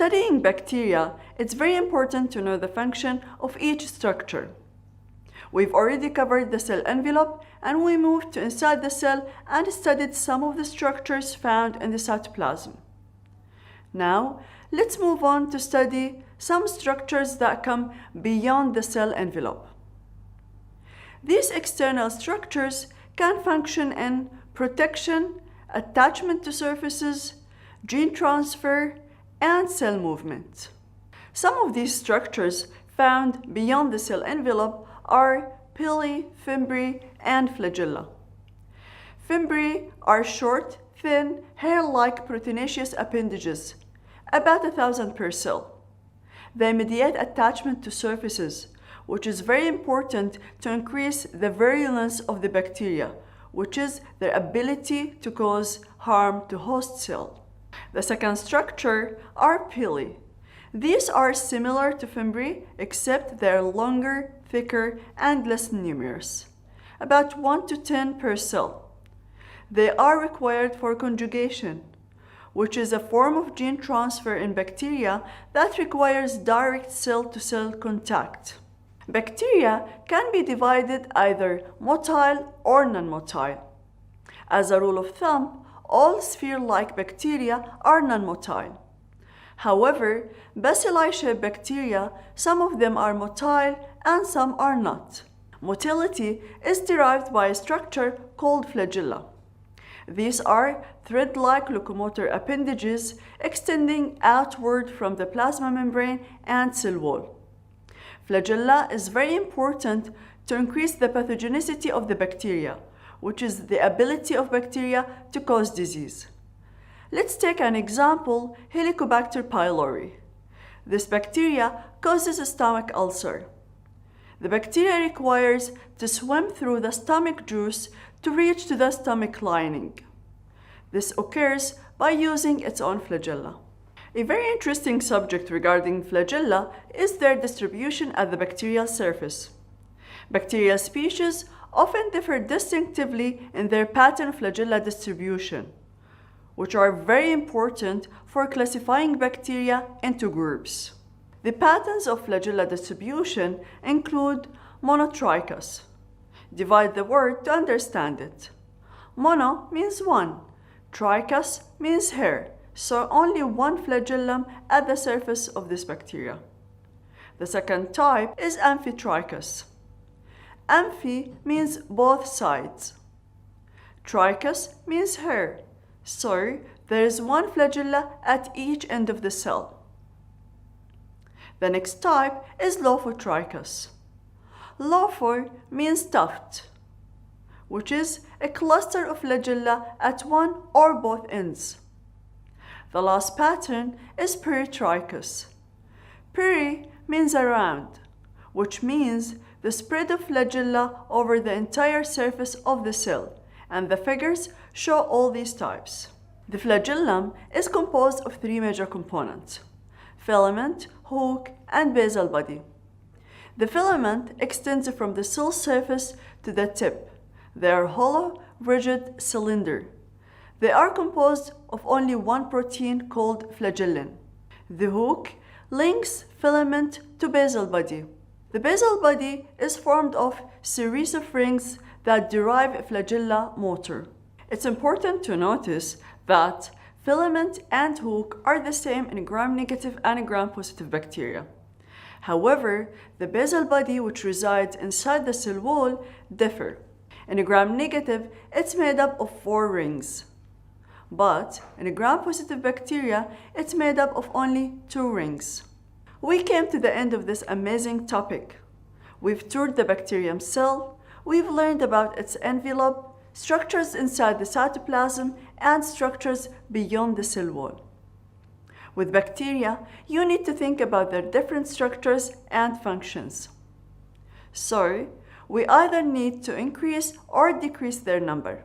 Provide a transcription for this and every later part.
studying bacteria, it's very important to know the function of each structure. We've already covered the cell envelope, and we moved to inside the cell and studied some of the structures found in the cytoplasm. Now, let's move on to study some structures that come beyond the cell envelope. These external structures can function in protection, attachment to surfaces, gene transfer, and cell movement. Some of these structures found beyond the cell envelope are pili, fimbriae, and flagella. Fimbriae are short, thin, hair-like proteinaceous appendages, about 1,000 per cell. They mediate attachment to surfaces, which is very important to increase the virulence of the bacteria, which is their ability to cause harm to host cell. The second structure are pili. These are similar to fimbriae, except they're longer, thicker, and less numerous, about 1 to 10 per cell. They are required for conjugation, which is a form of gene transfer in bacteria that requires direct cell-to-cell contact. Bacteria can be divided either motile or non-motile. As a rule of thumb, all sphere-like bacteria are non-motile. However, bacilli-shaped bacteria, some of them are motile and some are not. Motility is derived by a structure called flagella. These are thread-like locomotor appendages extending outward from the plasma membrane and cell wall. Flagella is very important to increase the pathogenicity of the bacteria, which is the ability of bacteria to cause disease. Let's take an example, Helicobacter pylori. This bacteria causes a stomach ulcer. The bacteria requires to swim through the stomach juice to reach to the stomach lining. This occurs by using its own flagella. A very interesting subject regarding flagella is their distribution at the bacterial surface. Bacterial species often differ distinctively in their pattern flagella distribution, which are very important for classifying bacteria into groups. The patterns of flagella distribution include monotrichous. Divide the word to understand it. Mono means one, trichous means hair, so only one flagellum at the surface of this bacteria. The second type is amphitrichous. Amphi means both sides. Trichous means hair, so there is one flagella at each end of the cell. The next type is lophotrichous. Lopho means tuft, which is a cluster of flagella at one or both ends. The last pattern is peritrichous. Peri means around, which means the spread of flagella over the entire surface of the cell, and the figures show all these types. The flagellum is composed of three major components: filament, hook, and basal body. The filament extends from the cell surface to the tip. They are hollow, rigid cylinder. They are composed of only one protein called flagellin. The hook links filament to basal body. The basal body is formed of series of rings that derive a flagella motor. It's important to notice that filament and hook are the same in gram-negative and gram-positive bacteria. However, the basal body, which resides inside the cell wall, differ. In gram-negative, it's made up of 4 rings. But in gram-positive bacteria, it's made up of only 2 rings. We came to the end of this amazing topic. We've toured the bacterium cell, we've learned about its envelope, structures inside the cytoplasm, and structures beyond the cell wall. With bacteria, you need to think about their different structures and functions. So, we either need to increase or decrease their number.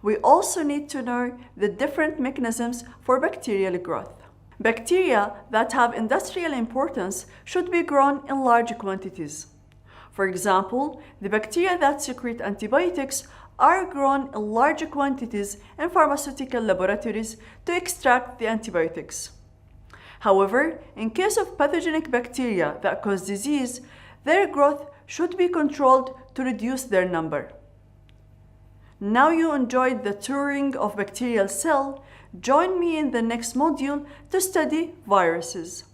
We also need to know the different mechanisms for bacterial growth. Bacteria that have industrial importance should be grown in large quantities. For example, the bacteria that secrete antibiotics are grown in large quantities in pharmaceutical laboratories to extract the antibiotics. However, in case of pathogenic bacteria that cause disease, their growth should be controlled to reduce their number. Now you enjoyed the touring of bacterial cell. Join me in the next module to study viruses.